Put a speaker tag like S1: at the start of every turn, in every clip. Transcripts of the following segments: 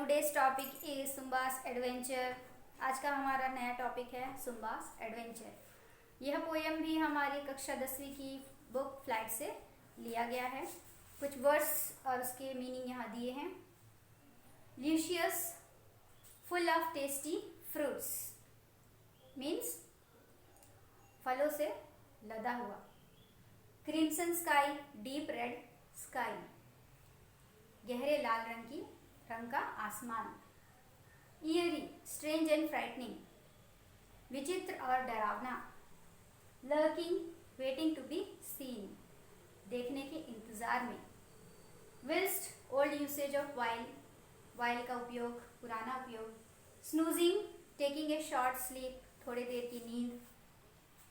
S1: Today's topic is Sumba's adventure. आज का हमारा नया टॉपिक है सुम्बास एडवेंचर। यह पोयम भी हमारी कक्षा 10वीं की बुक फ्लाइट से लिया गया है। कुछ वर्ड्स और उसके मीनिंग यहाँ दिए हैं। Luscious, full of tasty fruits, means फलों से लदा हुआ। Crimson sky, deep red sky, गहरे लाल रंग का आसमान। ईयरी, स्ट्रेंज एंड फ्राइटनिंग, विचित्र और डरावना। Lurking, waiting to be seen, देखने के इंतजार में। Whilst, old usage of while, while का उपयोग, पुराना उपयोग। Snoozing, taking a short sleep, थोड़ी देर की नींद।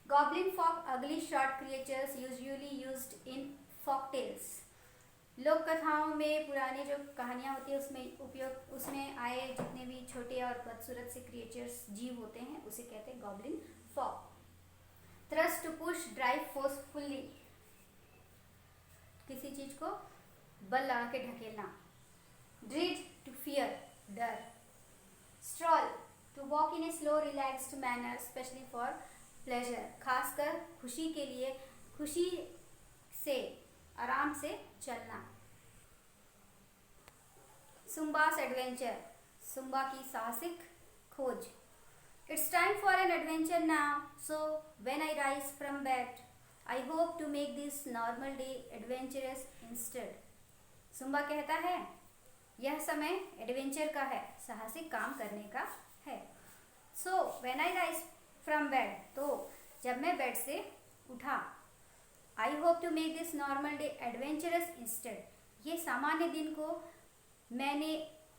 S1: Goblin folk, ugly short creatures usually used in folk tales, लोक कथाओं में पुराने जो कहानियाँ होती है उसमें आए जितने भी छोटे और बदसूरत से क्रिएचर्स जीव होते हैं उसे कहते हैं goblin folk. Thrust, to push, drive forcefully, किसी चीज को बल लगा के ढकेलना। ड्रीड, टू फियर, डर। Stroll, to walk in a slow relaxed manner specially for pleasure, खासकर खुशी के लिए, खुशी से आराम से चलना। सुम्बास एडवेंचर, सुम्बा की साहसिक खोज। It's time for an adventure now, so when I rise from bed I hope to make this normal day adventurous instead. Sumba कहता है यह समय एडवेंचर का है, साहसिक काम करने का है। So when I rise from bed, तो जब मैं बेड से उठा, I hope to make this normal day adventurous instead, ये सामान्य दिन को मैंने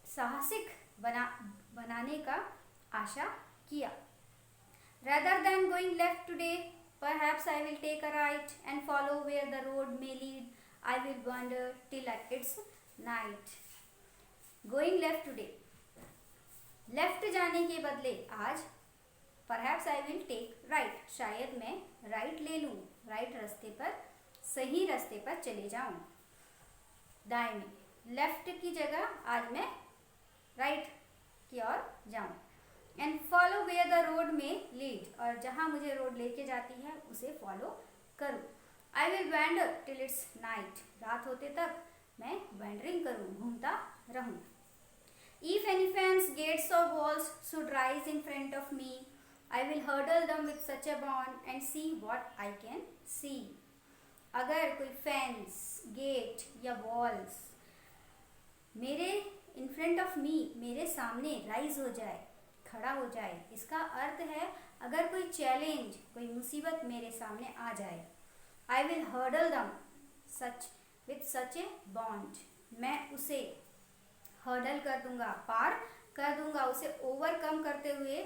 S1: साहसिक बनाने का आशा किया। Rather than going left today, perhaps I will take a right and follow where the road may lead. I will wander till it's night. Going left today, left जाने के बदले आज perhaps I will take right, शायद मैं right ले लूँ, right रास्ते पर, सही रास्ते पर चले जाऊँ, दाएं में। लेफ्ट की जगह आज मैं राइट की ओर जाऊँ। And follow where the road may lead, और जहाँ मुझे रोड लेके जाती है उसे फॉलो करूँ। I will wander till it's night, रात होते तक मैं वैंडरिंग करूँ, घूमता रहूँ। If any fence, gates or walls should rise in front of me, I will hurdle them with such a bond and see what I can see. अगर कोई fence, gate या वॉल्स मेरे इन फ्रंट ऑफ मी, मेरे सामने rise हो जाए, खड़ा हो जाए, इसका अर्थ है अगर कोई चैलेंज, कोई मुसीबत मेरे सामने आ जाए, I will hurdle them with such a bond, मैं उसे हर्डल कर दूंगा, पार कर दूंगा, उसे ओवरकम करते हुए।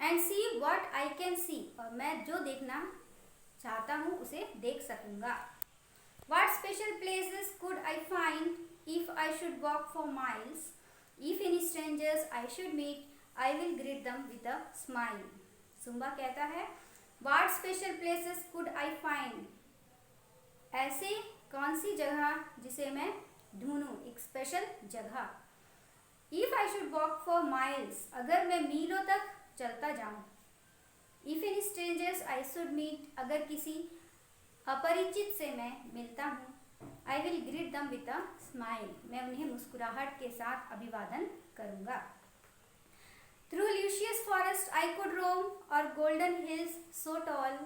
S1: And see what I can see, और मैं जो देखना चाहता हूँ उसे देख सकूंगा। What special places could I find if I should walk for miles, if any strangers I should meet I will greet them with a smile. Sumba कहता है what special places could I find, ऐसे कौन सी जगह जिसे मैं ढूंढूं, एक special जगह। If I should walk for miles, अगर मैं मीलों तक चलता जाऊं। If any strangers I should meet, अगर किसी अपरिचित से मैं मिलता हूँ। I will greet them with a smile, मैं उन्हें मुस्कुराहट के साथ अभिवादन करूंगा। Through luscious forest I could roam, और golden hills so tall,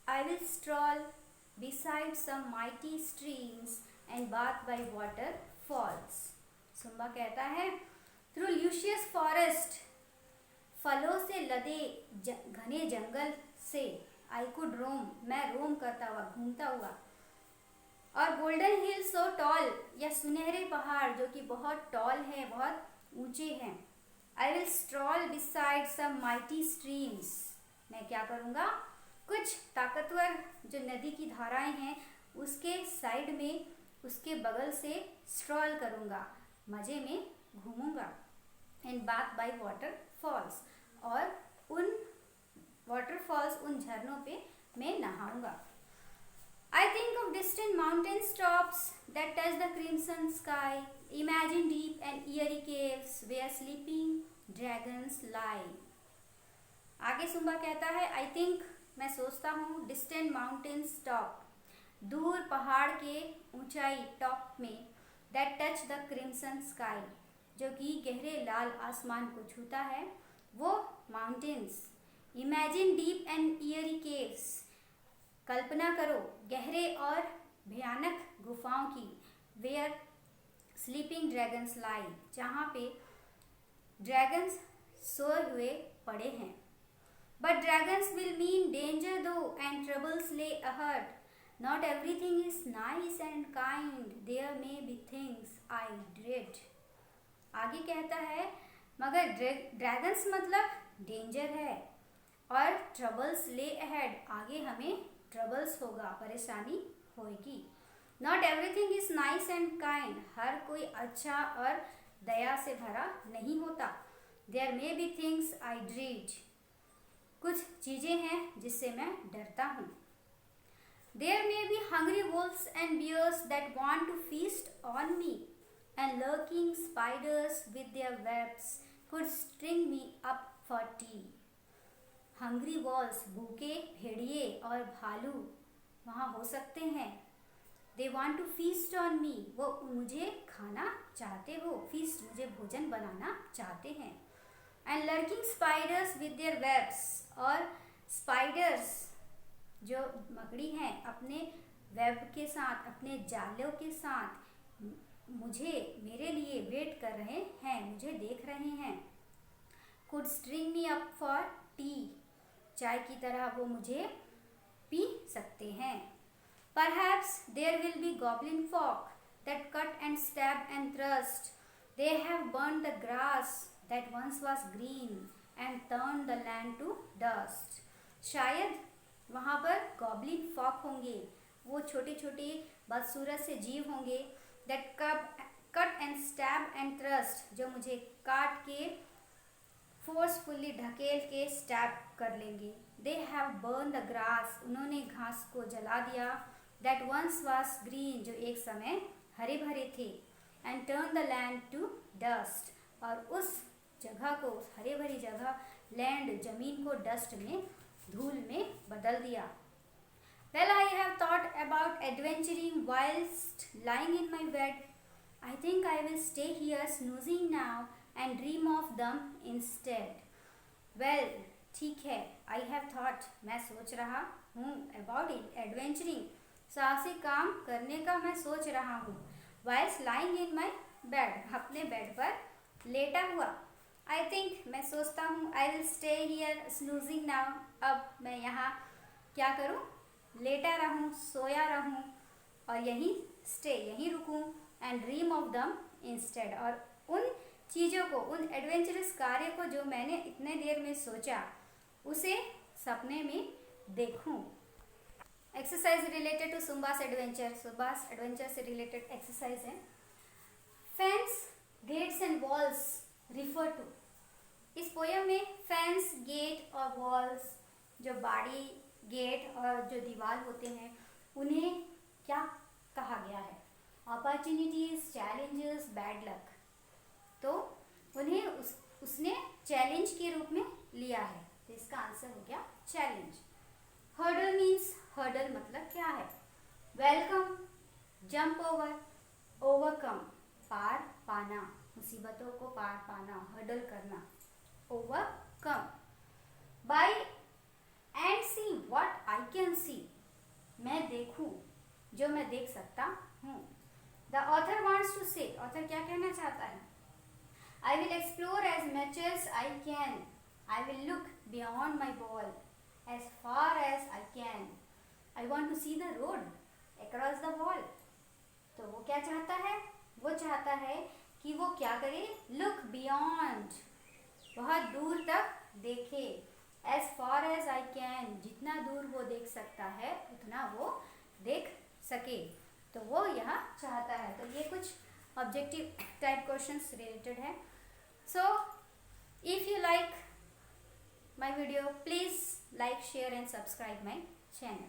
S1: I will stroll beside some mighty streams and bathe by waterfalls. Sumba कहता है थ्रू ल्यूशियस फॉरेस्ट, फलों से लदे घने जंगल से, आई कुड रोम, मैं रोम करता हुआ, घूमता हुआ। और गोल्डन हिल सो टॉल, या सुनहरे पहाड़ जो कि बहुत टॉल है, बहुत ऊंचे हैं। I will stroll beside some mighty streams, मैं क्या करूँगा, कुछ ताकतवर जो नदी की धाराएं हैं उसके साइड में, उसके बगल से स्ट्रॉल करूँगा, मज़े में घूमूंगा। एंड बाथ बाय वाटरफॉल्स, और उन वाटरफॉल्स, उन झरनों पे मैं नहाऊंगा। I think of distant mountain tops that touch the crimson sky, imagine deep and eerie caves where sleeping dragons lie. आगे सुम्बा कहता है आई थिंक, मैं सोचता हूँ, डिस्टेंट माउंटेन्स टॉप, दूर पहाड़ के ऊंचाई टॉप में, that touch the crimson sky, जो कि गहरे लाल आसमान को छूता है, वो mountains. Imagine deep and eerie caves, कल्पना करो गहरे और भयानक गुफाओं की, वेयर स्लीपिंग ड्रैगन्स लाई, जहाँ पे ड्रैगन्स सोए हुए पड़े हैं. But dragons will mean danger though, and troubles lay ahead. Not everything is nice and kind. There may be things I dread. आगे कहता है मगर ड्रैगन्स मतलब डेंजर है, और ट्रबल्स ले अहेड, आगे हमें ट्रबल्स होगा, परेशानी होगी. Not everything is nice and kind, हर कोई अच्छा और दया से भरा नहीं होता. There may be things I dread, कुछ चीजें हैं जिससे मैं डरता हूँ. There may be hungry wolves and bears that want to feast on me, and lurking spiders with their webs could string me up for tea. Hungry wolves, भूखे भेड़िए और भालू वहाँ हो सकते हैं. They want to feast on मी, वो मुझे खाना चाहते हो, फीस्ट मुझे भोजन बनाना चाहते हैं. And lurking spiders with their webs, और स्पाइडर्स जो मकड़ी हैं अपने वेब के साथ, अपने जालों के साथ मुझे, मेरे लिए वेट कर रहे हैं, मुझे देख रहे हैं. Could string me up for T, चाय की तरह वो मुझे पी सकते हैं. Perhaps there will be goblin folk that cut and stab and thrust. They have burned the grass that once was green and turned the land to dust. शायद वहाँ पर गॉबलिन फॉक होंगे, वो छोटे छोटे बदसूरत से जीव होंगे, that cut and stab and thrust, जो मुझे काट के फोर्सफुली ढकेल के स्टैब कर लेंगे. They have burned the grass, उन्होंने घास को जला दिया. That once was green, जो एक समय हरे भरे थे. And turn the land to dust, और उस जगह को, उस हरे भरी जगह, लैंड जमीन को डस्ट में, धूल में बदल दिया. Well, I have thought about adventuring whilst lying in my bed. I think I will stay here snoozing now and dream of them instead. Well, ठीक है, I have thought, मैं सोच रहा हूँ, about adventuring, साहसिक काम करने का मैं सोच रहा हूँ. वाइल्स लाइंग इन माई बेड, अपने बेड पर लेटा हुआ. आई थिंक, मैं सोचता हूँ, I will stay here snoozing now, अब मैं यहाँ क्या करूँ, लेटा रहूँ, सोया रहूँ, और यहीं स्टे, यहीं रुकूँ. And dream of them instead, और उन चीज़ों को, उन एडवेंचरस कार्य को जो मैंने इतने देर में सोचा, उसे सपने में देखूँ. Exercise related to Sumba's adventure, Sumba's adventure से रिलेटेड एक्सरसाइज है. Fence, gates and walls refer to. इस पोयम में फेंस, गेट और वॉल्स, जो बाड़ी, गेट और जो दीवार होते हैं, उन्हें क्या कहा गया है? Opportunities, challenges, bad luck. तो उन्हें उसने चैलेंज के रूप में लिया है, तो इसका आंसर हो गया चैलेंज. हर्डल मीन्स, हर्डल मतलब क्या है? वेलकम, जंप ओवर, ओवरकम, पार पाना, मुसीबतों को पार पाना, हर्डल करना, overcome. By and see what I can see, मैं देखूं जो मैं देख सकता हूँ. The author wants to say, author क्या कहना चाहता है? I will explore as much as I can, I will look beyond my wall as far as I can. I want to see the road across the wall. तो वो क्या चाहता है? वो चाहता है कि वो क्या करे? Look beyond, बहुत दूर तक देखे. As far as I can, जितना दूर वो देख सकता है उतना वो देख सके. तो वो यहाँ चाहता है. तो ये कुछ ऑब्जेक्टिव टाइप क्वेश्चंस रिलेटेड है. So if you like my video, please like, share and subscribe my channel.